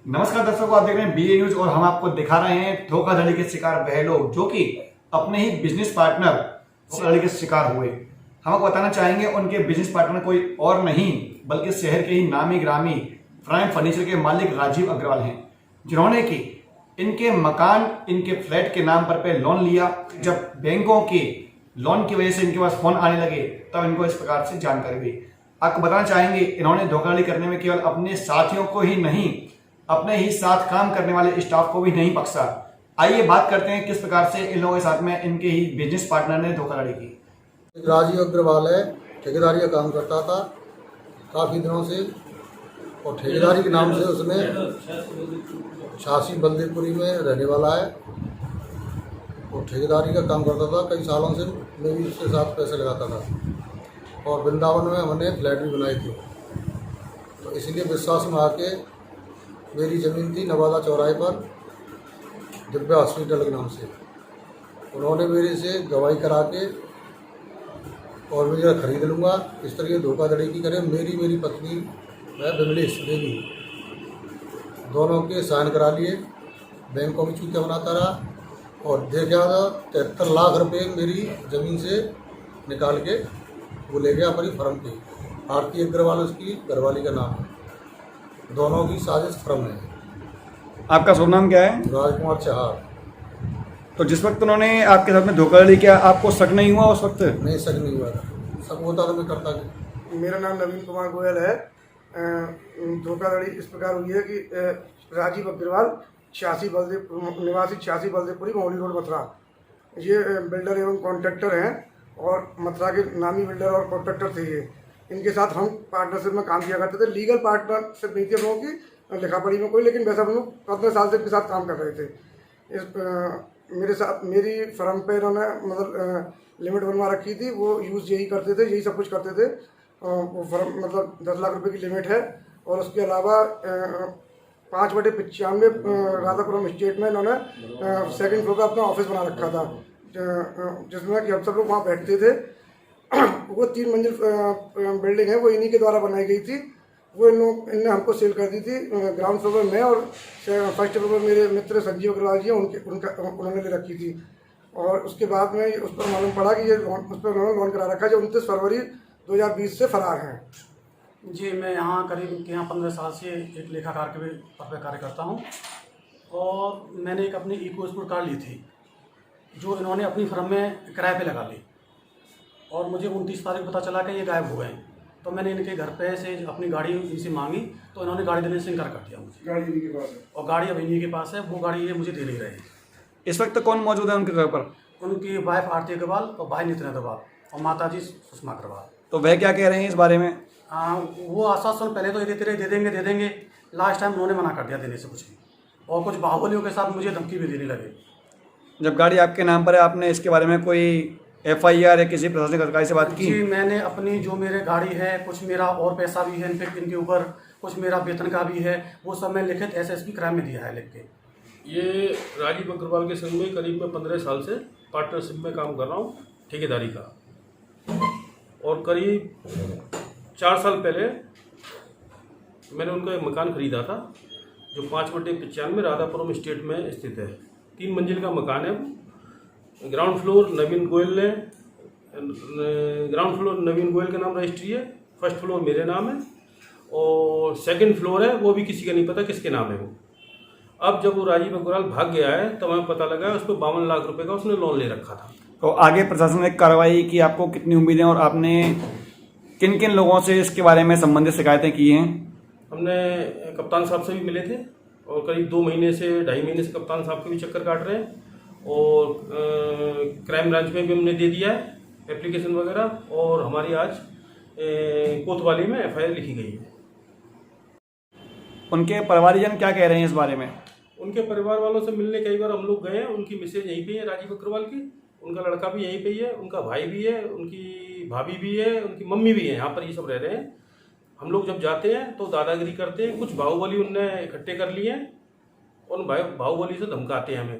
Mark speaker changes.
Speaker 1: नमस्कार दर्शकों, आप देख रहे हैं बीए न्यूज और हम आपको दिखा रहे हैं धोखाधड़ी के शिकार वह लोग जो कि अपने ही बिजनेस पार्टनर धोखाधड़ी के शिकार हुए। हम आपको बताना चाहेंगे उनके बिजनेस पार्टनर कोई और नहीं बल्कि शहर के ही नामी ग्रामी प्राइम फर्नीचर के मालिक राजीव अग्रवाल हैं, जिन्होंने कि इनके मकान, इनके फ्लैट के नाम पर लोन लिया। जब बैंकों के लोन की वजह से इनके पास फोन आने लगे तब इनको इस प्रकार से जानकारी हुई। आपको बताना चाहेंगे इन्होंने धोखाधड़ी करने में केवल अपने साथियों को ही नहीं, अपने ही साथ काम करने वाले स्टाफ को भी नहीं बख्शा। आइए बात करते हैं किस प्रकार से इन लोगों के साथ में इनके ही बिजनेस पार्टनर ने धोखाधड़ी की।
Speaker 2: राजीव अग्रवाल है, ठेकेदारी का काम करता था काफ़ी दिनों से और ठेकेदारी के नाम से उसने 86 बल्देपुरी में रहने वाला है और ठेकेदारी का काम करता था। कई सालों से मैं भी उसके साथ पैसे लगाता था और वृंदावन में हमने फ्लैट भी बनाई थी। तो इसलिए विश्वास में आके मेरी ज़मीन थी नवादा चौराहे पर दिव्या हॉस्पिटल के नाम से, उन्होंने मेरे से गवाही करा के और मैं जरा खरीद लूँगा इस तरीके धोखाधड़ी की करे। मेरी पत्नी मैं विमलेश देवी दोनों के साइन करा लिए, बैंकों में चूतिया बनाता रहा और देखा था 73 लाख रुपए मेरी ज़मीन से निकाल के वो ले गया अपनी फर्म पे। आरती अग्रवाल उसकी घरवाली का नाम है, दोनों की साजिश फर्म है।
Speaker 1: आपका शुभ नाम क्या है?
Speaker 2: राजकुमार चहार।
Speaker 1: तो जिस वक्त उन्होंने आपके साथ में धोखाधड़ी किया, आपको शक नहीं हुआ उस वक्त?
Speaker 2: नहीं, शक नहीं हुआ था, शक होता तो मैं करता कि।
Speaker 3: मेरा नाम नवीन कुमार गोयल है। धोखाधड़ी इस प्रकार हुई है कि राजीव अग्रवाल 86 निवासी 86 बल्देपुरी मौली रोड मथुरा, ये बिल्डर एवं कॉन्ट्रैक्टर हैं और मथुरा के नामी बिल्डर और कॉन्ट्रैक्टर थे। ये इनके साथ हम पार्टनरशिप में काम किया करते थे। लीगल पार्टनरशिप नहीं थी हम लोगों की, लिखा पढ़ी में कोई, लेकिन वैसा हम लोग 15 साल से इनके साथ काम कर रहे थे। मेरे साथ मेरी फर्म पे इन्होंने मतलब लिमिट बनवा रखी थी, वो यूज़ यही करते थे, यही सब कुछ करते थे। वो फर्म मतलब 10 लाख रुपए की लिमिट है और उसके अलावा 5/95 राधापुरम स्टेट में इन्होंने सेकंड फ्लोर का अपना ऑफिस बना रखा था, जिसमें कि हम सब लोग वहाँ बैठते थे। वो 3 मंजिल बिल्डिंग है, वो इन्हीं के द्वारा बनाई गई थी। वो इनने हमको सेल कर दी थी। ग्राउंड फ्लोर पर मैं और फर्स्ट फ्लोर पर मेरे मित्र संजीव अग्रवाल जी हैं, उन्होंने ले रखी थी। और उसके बाद में उस पर मालूम पड़ा कि ये उस पर उन्होंने लोन करा रखा है, जो 29 फरवरी 2020 से फरार हैं।
Speaker 4: जी, मैं यहाँ करीब 15 साल से एक लेखाकार के पद पर कार्य करता हूँ और मैंने एक अपनी इको स्पोर्ट कार ली थी जो इन्होंने अपनी फर्म में किराए पे लगा ली और मुझे 29 तारीख पता चला कि ये गायब हो गए। तो मैंने इनके घर पे से अपनी गाड़ी इनसे मांगी तो इन्होंने गाड़ी देने से इनकार कर दिया मुझे।
Speaker 3: गाड़ी इन्हीं के पास है
Speaker 4: और गाड़ी अब इन्हीं के पास है, वो गाड़ी ये मुझे दे नहीं रहे।
Speaker 1: इस वक्त कौन मौजूद है उनके घर पर?
Speaker 4: उनकी वाइफ आरती अग्रवाल और भाई नितिन अग्रवाल और माता जी सुषमा अग्रवाल।
Speaker 1: तो वह क्या कह रहे हैं इस बारे में?
Speaker 4: वो आश्वासन पहले तो ये देते रहे, दे देंगे। लास्ट टाइम उन्होंने मना कर दिया देने से कुछ भी, और कुछ बाहुबलियों के साथ मुझे धमकी भी देने लगे।
Speaker 1: जब गाड़ी आपके नाम पर है, आपने इसके बारे में कोई FIR या किसी प्रशासनिक अधिकारी से बात की?
Speaker 4: जी, मैंने अपनी जो मेरे गाड़ी है, कुछ मेरा और पैसा भी है इनफेक्ट इनके ऊपर, कुछ मेरा वेतन का भी है, वो सब मैं लिखित SSP क्राइम में दिया है लिख के।
Speaker 5: ये राजीव अग्रवाल के संग में करीब मैं 15 साल से पार्टनरशिप में काम कर रहा हूँ ठेकेदारी का, और करीब 4 साल पहले मैंने उनका एक मकान खरीदा था जो 5/95 राधापुरम स्टेट में स्थित है। 3 मंजिल का मकान है। ग्राउंड फ्लोर नवीन गोयल ने, ग्राउंड फ्लोर नवीन गोयल के नाम रजिस्ट्री है, फर्स्ट फ्लोर मेरे नाम है और सेकंड फ्लोर है वो भी किसी का नहीं पता किसके नाम है वो। अब जब वो राजीव अग्रवाल भाग गया है तब हमें पता लगा उस पर 52 लाख रुपए का उसने लोन ले रखा था।
Speaker 1: तो आगे प्रशासन ने कार्रवाई की, आपको कितनी उम्मीदें और आपने किन किन लोगों से इसके बारे में संबंधित शिकायतें की हैं?
Speaker 5: हमने कप्तान साहब से भी मिले थे और करीब 2 महीने से 2.5 महीने से कप्तान साहब के भी चक्कर काट रहे हैं और क्राइम ब्रांच में भी हमने दे दिया है एप्लीकेशन वगैरह, और हमारी आज कोतवाली में FIR लिखी गई है।
Speaker 1: उनके परिवारजन क्या कह रहे हैं इस बारे में?
Speaker 5: उनके परिवार वालों से मिलने कई बार हम लोग गए हैं। उनकी मिसेज यहीं पे है राजीव अग्रवाल की, उनका लड़का भी यहीं पे ही है, उनका भाई भी है, उनकी भाभी भी है, उनकी मम्मी भी है, यहाँ पर ये सब रह रहे हैं। हम लोग जब जाते हैं तो दादागिरी करते हैं, कुछ बाहुबली उनने इकट्ठे कर लिए हैं और बाहुबली से धमकाते हैं हमें।